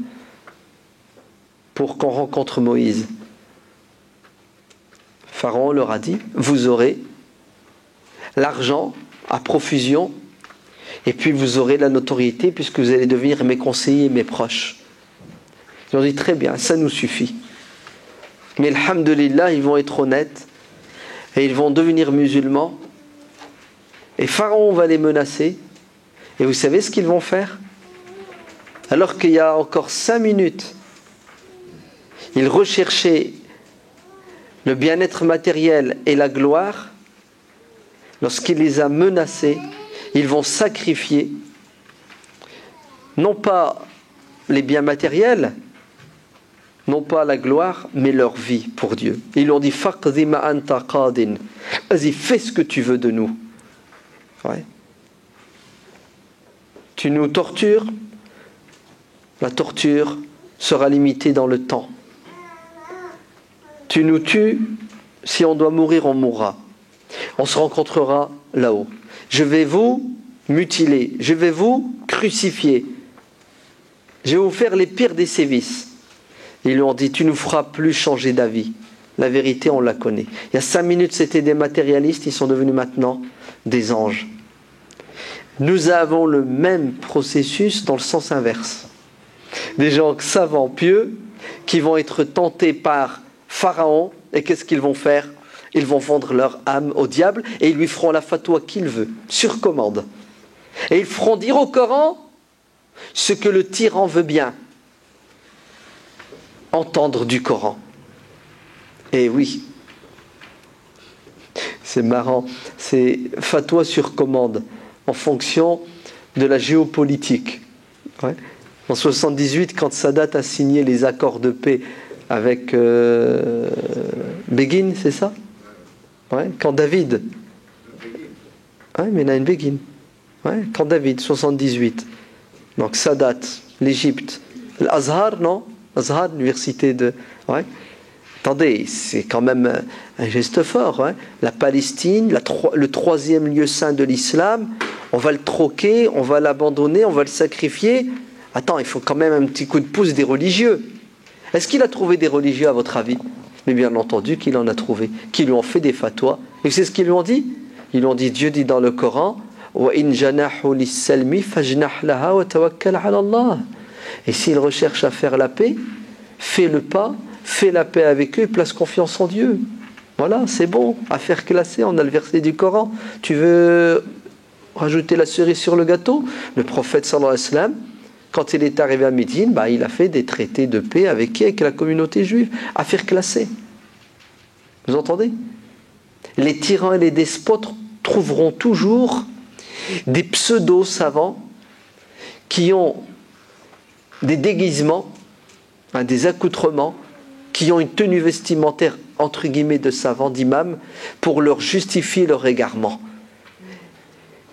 pour qu'on rencontre Moïse? Pharaon leur a dit, vous aurez l'argent à profusion et puis vous aurez la notoriété puisque vous allez devenir mes conseillers, mes proches. Ils ont dit, très bien, ça nous suffit. Mais alhamdulillah, ils vont être honnêtes et ils vont devenir musulmans et Pharaon va les menacer. Et vous savez ce qu'ils vont faire? Alors qu'il y a encore 5 minutes, ils recherchaient le bien-être matériel et la gloire. Lorsqu'il les a menacés, ils vont sacrifier non pas les biens matériels, non pas la gloire, mais leur vie pour Dieu. Ils lui ont dit Faqdi ma anta qadin. Vas-y, fais ce que tu veux de nous. Ouais. Tu nous tortures, la torture sera limitée dans le temps. Tu nous tues, si on doit mourir, on mourra. On se rencontrera là-haut. Je vais vous mutiler, je vais vous crucifier. Je vais vous faire les pires des sévices. Ils lui ont dit, tu ne nous feras plus changer d'avis. La vérité, on la connaît. Il y a 5 minutes, c'était des matérialistes, ils sont devenus maintenant des anges. Nous avons le même processus dans le sens inverse. Des gens savants, pieux, qui vont être tentés par Pharaon, et qu'est-ce qu'ils vont faire? Ils vont vendre leur âme au diable, et ils lui feront la fatwa qu'il veut, sur commande. Et ils feront dire au Coran ce que le tyran veut bien entendre du Coran. Et oui, c'est marrant, c'est fatwa sur commande, en fonction de la géopolitique. Ouais. En 78, quand Sadat a signé les accords de paix avec Begin, c'est ça? Ouais. Quand David, ouais, Menahem Begin, ouais. Quand David, 78, donc Sadat, l'Égypte, l'Azhar, non? Azhar, l'université de... Ouais. Attendez, c'est quand même un geste fort. Hein. La Palestine, le 3e lieu saint de l'islam, on va le troquer, on va l'abandonner, on va le sacrifier. Attends, il faut quand même un petit coup de pouce des religieux. Est-ce qu'il a trouvé des religieux à votre avis? Mais bien entendu qu'il en a trouvé, qui lui ont fait des fatwas. Et c'est ce qu'ils lui ont dit? Ils lui ont dit, Dieu dit dans le Coran, وَإِنْ جَنَحُوا لِلسَّلْمِ فَاجْنَحْ لَهَا وَتَوَكَّلْ عَلَى اللَّهِ. Et s'ils recherchent à faire la paix, fais le pas, fais la paix avec eux et place confiance en Dieu. Voilà, c'est bon. Affaire classée, on a le verset du Coran. Tu veux rajouter la cerise sur le gâteau? Le prophète sallallahu alayhi wa sallam, quand il est arrivé à Médine, il a fait des traités de paix avec qui? Avec la communauté juive. Affaire classée. Vous entendez? Les tyrans et les despotes trouveront toujours des pseudo-savants qui ont des déguisements, des accoutrements, qui ont une tenue vestimentaire entre guillemets de savants, d'imams, pour leur justifier leur égarement.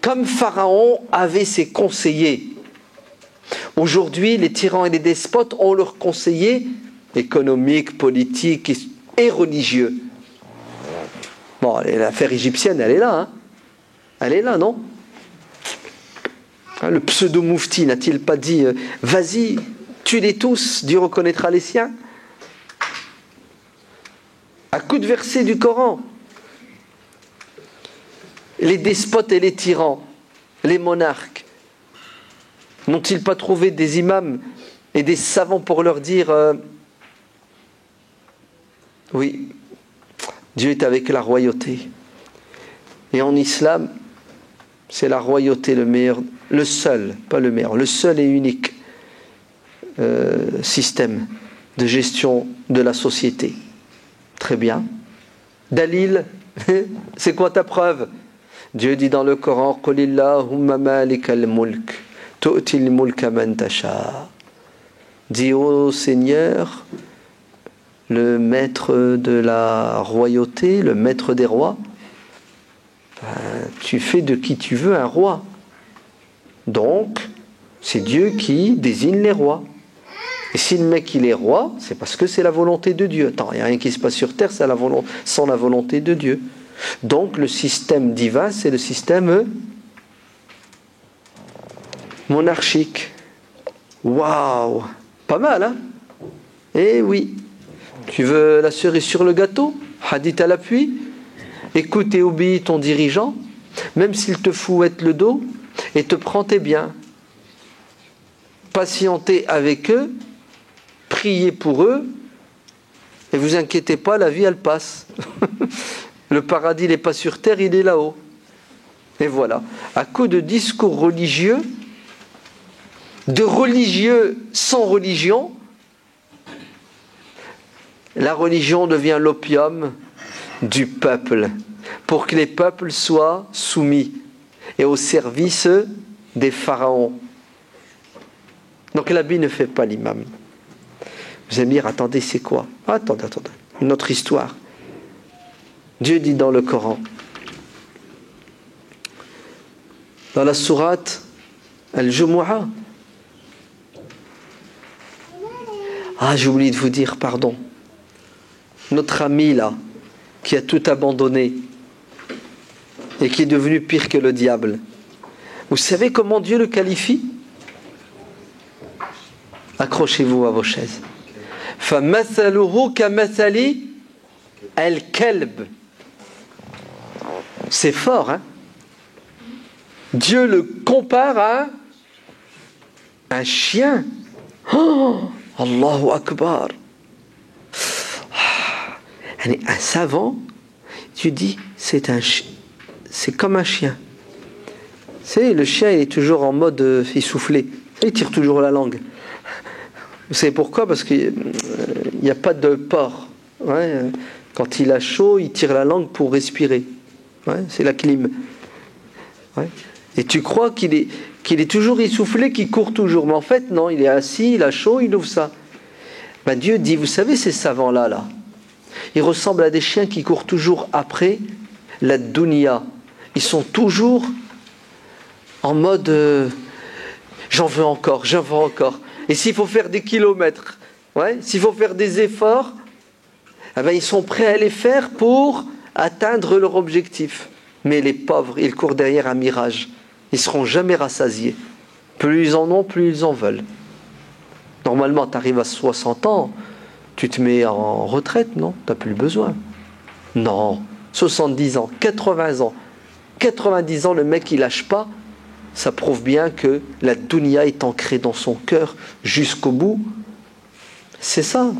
Comme Pharaon avait ses conseillers, aujourd'hui les tyrans et les despotes ont leurs conseillers économiques, politiques et religieux. Bon, l'affaire égyptienne, elle est là, hein. Elle est là, non? Le pseudo-moufti n'a-t-il pas dit vas-y, tue-les tous, Dieu reconnaîtra les siens? À coup de verset du Coran. Les despotes et les tyrans, les monarques, n'ont-ils pas trouvé des imams et des savants pour leur dire oui, Dieu est avec la royauté. Et en islam, c'est la royauté le meilleur, le seul, pas le meilleur, le seul et unique système de gestion de la société. Très bien. Dalil, c'est quoi ta preuve? Dieu dit dans le Coran, قُلِ اللَّهُمَّ مَالِكَ الْمُلْكِ تُؤْتِي الْمُلْكَ مَنْ تَشَاءُ. Dis ô Seigneur, le maître de la royauté, le maître des rois, tu fais de qui tu veux un roi. Donc, c'est Dieu qui désigne les rois. Et si le mec il est roi, c'est parce que c'est la volonté de Dieu. Attends, il n'y a rien qui se passe sur terre sans la volonté de Dieu. Donc le système divin, c'est le système monarchique. Waouh, pas mal, hein? Eh oui. Tu veux la cerise sur le gâteau? Hadith à l'appui. Écoute et obéis ton dirigeant, même s'il te fouette le dos et te prend tes biens. Patientez avec eux, priez pour eux, et vous inquiétez pas, la vie elle passe. Le paradis n'est pas sur terre, il est là-haut. Et voilà, à coup de discours religieux, de religieux sans religion, la religion devient l'opium du peuple, pour que les peuples soient soumis et au service des pharaons. Donc l'habit ne fait pas l'imam. Vous allez me dire, attendez, c'est quoi? Attendez, une autre histoire. Dieu dit dans le Coran, dans la sourate Al-Jumu'ah. J'ai oublié de vous dire, pardon. Notre ami là, qui a tout abandonné et qui est devenu pire que le diable. Vous savez comment Dieu le qualifie? Accrochez-vous à vos chaises. فَمَثَلُهُ كَمَثَلِ الْكَلْبِ. C'est fort, hein? Dieu le compare à un chien. Allahu Akbar. Un savant, tu dis, c'est comme un chien. Vous savez, le chien, il est toujours en mode essoufflé. Il tire toujours la langue. Vous savez pourquoi? Parce qu'il n'y a pas de port. Ouais. Quand il a chaud, il tire la langue pour respirer. Ouais, c'est la clim. Ouais. Et tu crois qu'il est toujours essoufflé, qu'il court toujours. Mais en fait, non, il est assis, il a chaud, il ouvre ça. Dieu dit, vous savez, ces savants-là, ils ressemblent à des chiens qui courent toujours après la dunya. Ils sont toujours en mode j'en veux encore. Et s'il faut faire des kilomètres, s'il faut faire des efforts, ils sont prêts à les faire pour atteindre leur objectif. Mais les pauvres, ils courent derrière un mirage. Ils ne seront jamais rassasiés. Plus ils en ont, plus ils en veulent. Normalement, tu arrives à 60 ans, tu te mets en retraite, non? Tu n'as plus besoin. Non, 70 ans, 80 ans. 90 ans, le mec, il lâche pas. Ça prouve bien que la dunya est ancrée dans son cœur jusqu'au bout. C'est ça.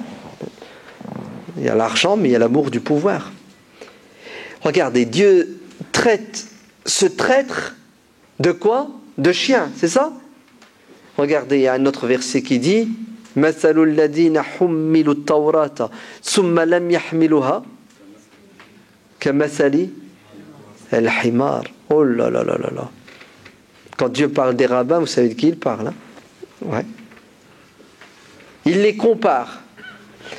Il y a l'argent, mais il y a l'amour du pouvoir. Regardez, Dieu traite ce traître de quoi? De chien, c'est ça? Regardez, il y a un autre verset qui dit مثل الذين حملوا التوراة ثم لم يحملوها كمثل الحمار. Oh là là là là là. Quand Dieu parle des rabbins, vous savez de qui il parle, hein? Ouais. Il les compare.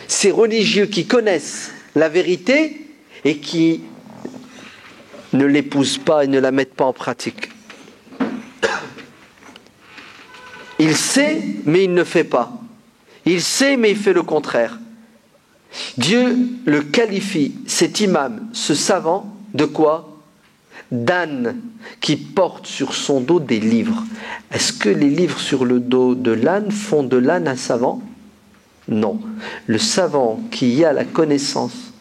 Ces religieux qui connaissent la vérité et qui ne l'épousent pas et ne la mettent pas en pratique. Il sait, mais il ne fait pas. Il sait, mais il fait le contraire. Dieu le qualifie, cet imam, ce savant, de quoi? D'âne qui porte sur son dos des livres. Est-ce que les livres sur le dos de l'âne font de l'âne un savant? Non. Le savant qui a la connaissance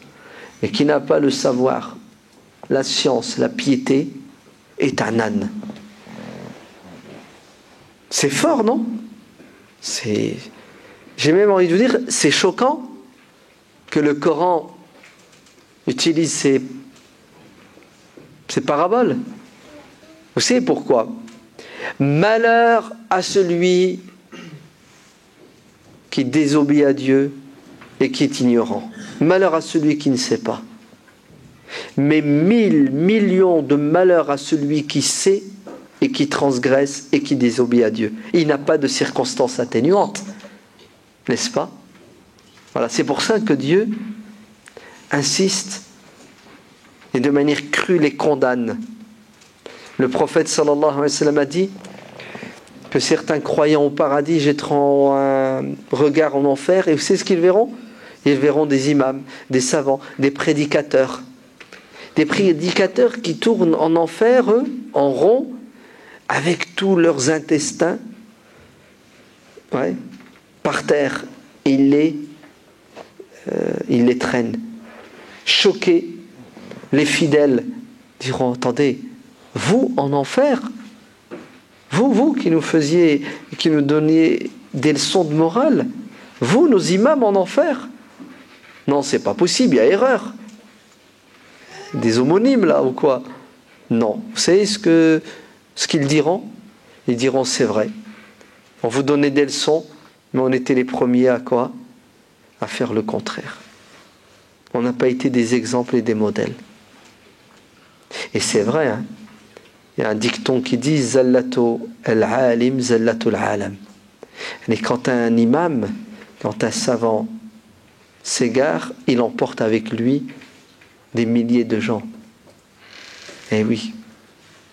et qui n'a pas le savoir, la science, la piété, est un âne. C'est fort, non? J'ai même envie de vous dire, c'est choquant que le Coran utilise ces paraboles. Vous savez pourquoi? Malheur à celui qui désobéit à Dieu et qui est ignorant. Malheur à celui qui ne sait pas. Mais 1000 millions de malheurs à celui qui sait et qui transgresse et qui désobéit à Dieu. Il n'a pas de circonstances atténuantes, n'est-ce pas? Voilà, c'est pour ça que Dieu insiste et de manière crue les condamne. Le prophète sallallahu alayhi wa sallam a dit que certains croyants au paradis jetteront un regard en enfer, et vous savez ce qu'ils verront? Ils verront des imams, des savants, des prédicateurs. Des prédicateurs qui tournent en enfer, eux, en rond, avec tous leurs intestins, par terre. Et ils les traînent. Choqués, les fidèles diront, attendez, vous en enfer, vous qui nous faisiez, qui nous donniez des leçons de morale, vous, nos imams en enfer? Non, c'est pas possible, il y a erreur. Des homonymes là ou quoi? Non. Vous savez ce qu'ils diront? Ils diront, c'est vrai. On vous donnait des leçons, mais on était les premiers à quoi? À faire le contraire. On n'a pas été des exemples et des modèles. Et c'est vrai, hein? Il y a un dicton qui dit Zallatu al-alim, zallatu al-alam. Et quand un imam, quand un savant s'égare, il emporte avec lui des milliers de gens. Eh oui,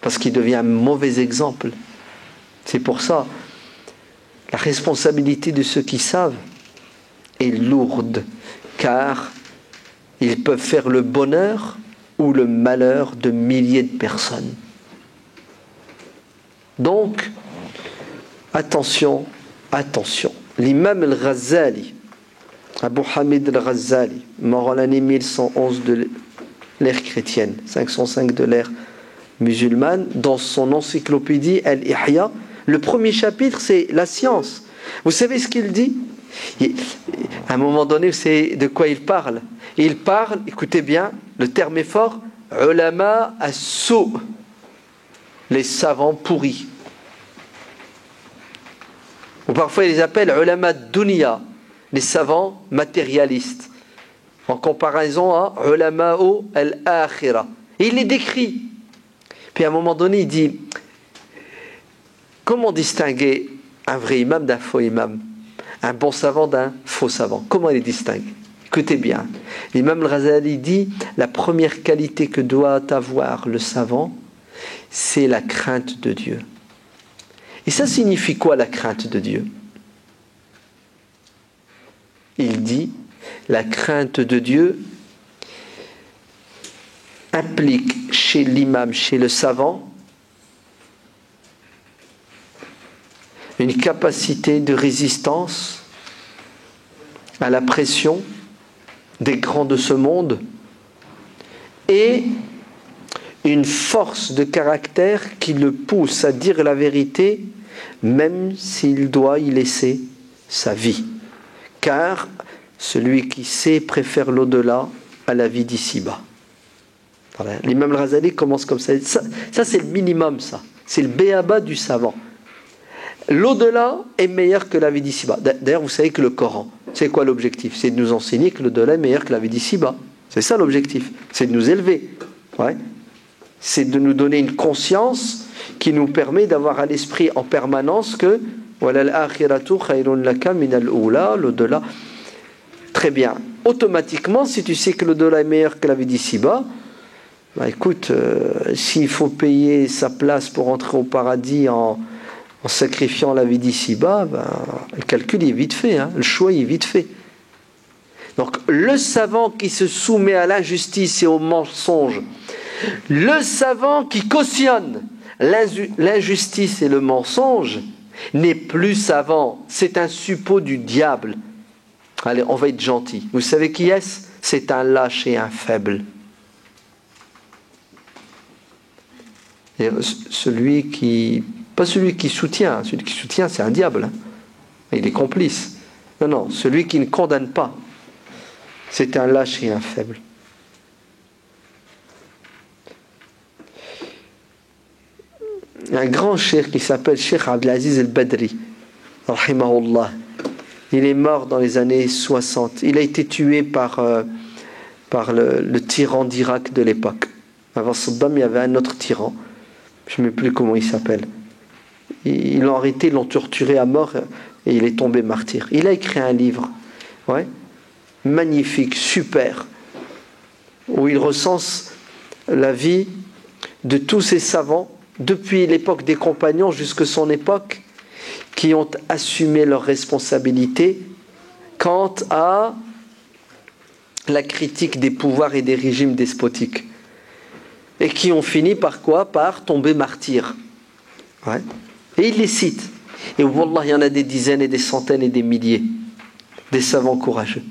parce qu'il devient un mauvais exemple. C'est pour ça, la responsabilité de ceux qui savent est lourde, car ils peuvent faire le bonheur ou le malheur de milliers de personnes. Donc, attention, attention. L'imam al-Ghazali, Abu Hamid al-Ghazali, mort en l'année 1111 de l'ère chrétienne, 505 de l'ère musulmane, dans son encyclopédie Al-Ihya, le premier chapitre, c'est la science. Vous savez ce qu'il dit ? À un moment donné, vous savez de quoi il parle ? Il parle, écoutez bien, le terme est fort, ulama as-sou, les savants pourris. Ou parfois il les appelle ulama dunya, les savants matérialistes, en comparaison à ulama al-akhira. Et il les décrit. Puis à un moment donné, il dit, comment distinguer un vrai imam d'un faux imam, un bon savant d'un faux savant? Comment les distinguer? Écoutez bien, l'imam al-Ghazali dit, la première qualité que doit avoir le savant, c'est la crainte de Dieu. Et ça signifie quoi, la crainte de Dieu? Il dit, la crainte de Dieu implique chez l'imam, chez le savant, une capacité de résistance à la pression des grands de ce monde et une force de caractère qui le pousse à dire la vérité même s'il doit y laisser sa vie. Car celui qui sait préfère l'au-delà à la vie d'ici-bas. Voilà. L'imam al-Ghazali commence comme ça. Ça c'est le minimum, ça. C'est le béaba du savant. L'au-delà est meilleur que la vie d'ici-bas. D'ailleurs, vous savez que le Coran, c'est quoi l'objectif? C'est de nous enseigner que l'au-delà est meilleur que la vie d'ici-bas. C'est ça l'objectif. C'est de nous élever. Ouais. C'est de nous donner une conscience qui nous permet d'avoir à l'esprit en permanence que l'au-delà. Très bien. Automatiquement, si tu sais que l'au-delà est meilleur que la vie d'ici-bas, bah écoute, s'il faut payer sa place pour entrer au paradis en sacrifiant la vie d'ici-bas, ben, le calcul est vite fait, hein, le choix est vite fait. Donc le savant qui se soumet à l'injustice et au mensonge, le savant qui cautionne l'injustice et le mensonge, n'est plus savant, c'est un suppôt du diable. Allez, on va être gentil. Vous savez qui est-ce? C'est un lâche et un faible. Et celui qui... Pas celui qui soutient. Celui qui soutient, c'est un diable. Hein. Il est complice. Non, non. Celui qui ne condamne pas, c'est un lâche et un faible. Un grand cheikh qui s'appelle Cheikh Abdelaziz al-Badri, rahimahullah. Il est mort dans les années 60. Il a été tué par le tyran d'Irak de l'époque. Avant Saddam, il y avait un autre tyran. Je ne sais plus comment il s'appelle. Ils l'ont arrêté, ils l'ont torturé à mort et il est tombé martyr. Il a écrit un livre, ouais, magnifique, super, où il recense la vie de tous ces savants, depuis l'époque des compagnons jusqu'à son époque, qui ont assumé leurs responsabilités quant à la critique des pouvoirs et des régimes despotiques. Et qui ont fini par quoi? Par tomber martyrs. Ouais. Et il les cite. Et wallah, il y en a des dizaines et des centaines et des milliers. Des savants courageux.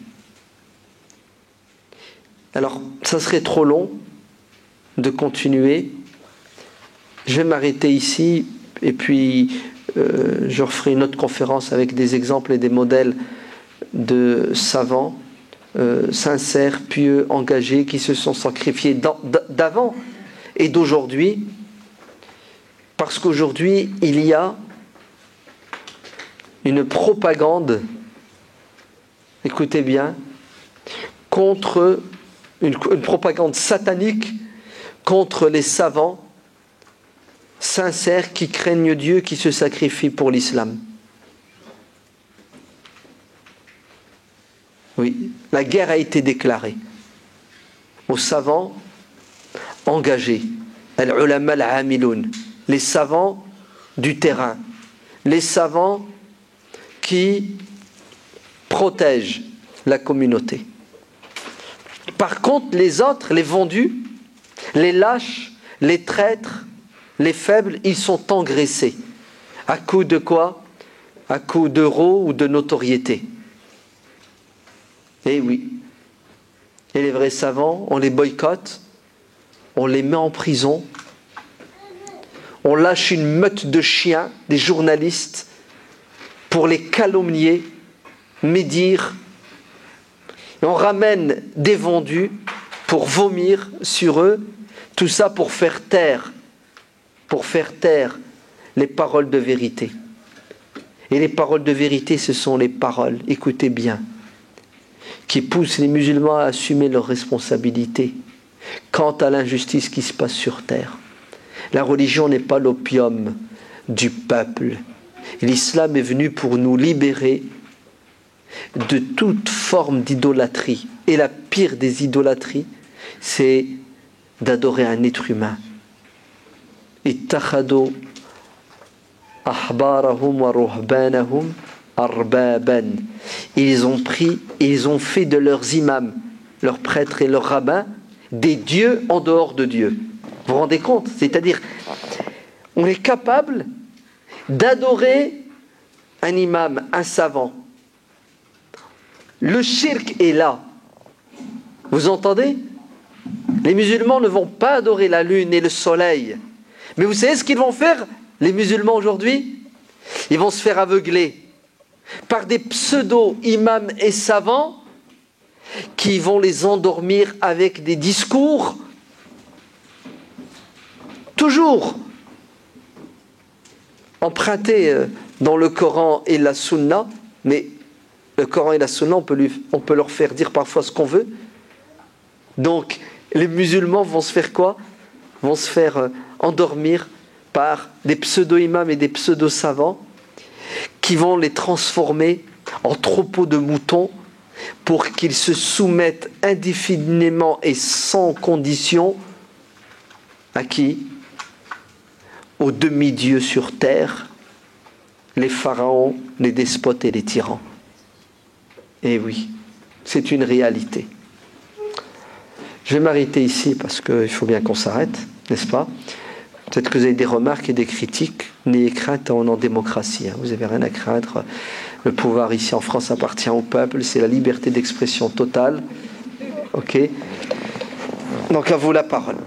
Alors, ça serait trop long de continuer. Je vais m'arrêter ici et puis je referai une autre conférence avec des exemples et des modèles de savants sincères, pieux, engagés, qui se sont sacrifiés d'avant et d'aujourd'hui, parce qu'aujourd'hui il y a une propagande, écoutez bien, contre une propagande satanique contre les savants sincères qui craignent Dieu, qui se sacrifient pour l'islam. Oui, la guerre a été déclarée aux savants engagés, al-ulama al-amiloun, les savants du terrain, les savants qui protègent la communauté. Par contre, les autres, les vendus, les lâches, les traîtres, les faibles, ils sont engraissés. À coup de quoi? À coup d'euros ou de notoriété. Eh oui. Et les vrais savants, on les boycotte, on les met en prison, on lâche une meute de chiens, des journalistes, pour les calomnier, médire. Et on ramène des vendus pour vomir sur eux, tout ça pour faire taire les paroles de vérité. Et les paroles de vérité, ce sont les paroles, écoutez bien, qui poussent les musulmans à assumer leurs responsabilités quant à l'injustice qui se passe sur terre. La religion n'est pas l'opium du peuple. L'islam est venu pour nous libérer de toute forme d'idolâtrie. Et la pire des idolâtries, c'est d'adorer un être humain. Ittakhadou ahbarahum wa ruhbanahum arbaban. Ils ont pris et ils ont fait de leurs imams, leurs prêtres et leurs rabbins, des dieux en dehors de Dieu. Vous vous rendez compte? C'est-à-dire, on est capable d'adorer un imam, un savant. Le shirk est là. Vous entendez? Les musulmans ne vont pas adorer la lune et le soleil. Mais vous savez ce qu'ils vont faire, les musulmans aujourd'hui? Ils vont se faire aveugler par des pseudo-imams et savants qui vont les endormir avec des discours toujours empruntés dans le Coran et la Sunna, mais le Coran et la Sunna, on peut leur faire dire parfois ce qu'on veut. Donc, les musulmans vont se faire quoi? Vont se faire endormir par des pseudo-imams et des pseudo-savants qui vont les transformer en troupeaux de moutons pour qu'ils se soumettent indéfiniment et sans condition à qui? Aux demi-dieux sur terre, les pharaons, les despotes et les tyrans. Et oui, c'est une réalité. Je vais m'arrêter ici parce qu'il faut bien qu'on s'arrête, n'est-ce pas? Peut-être que vous avez des remarques et des critiques. N'ayez crainte, on est en démocratie. Vous n'avez rien à craindre. Le pouvoir ici en France appartient au peuple. C'est la liberté d'expression totale. Ok? Donc à vous la parole.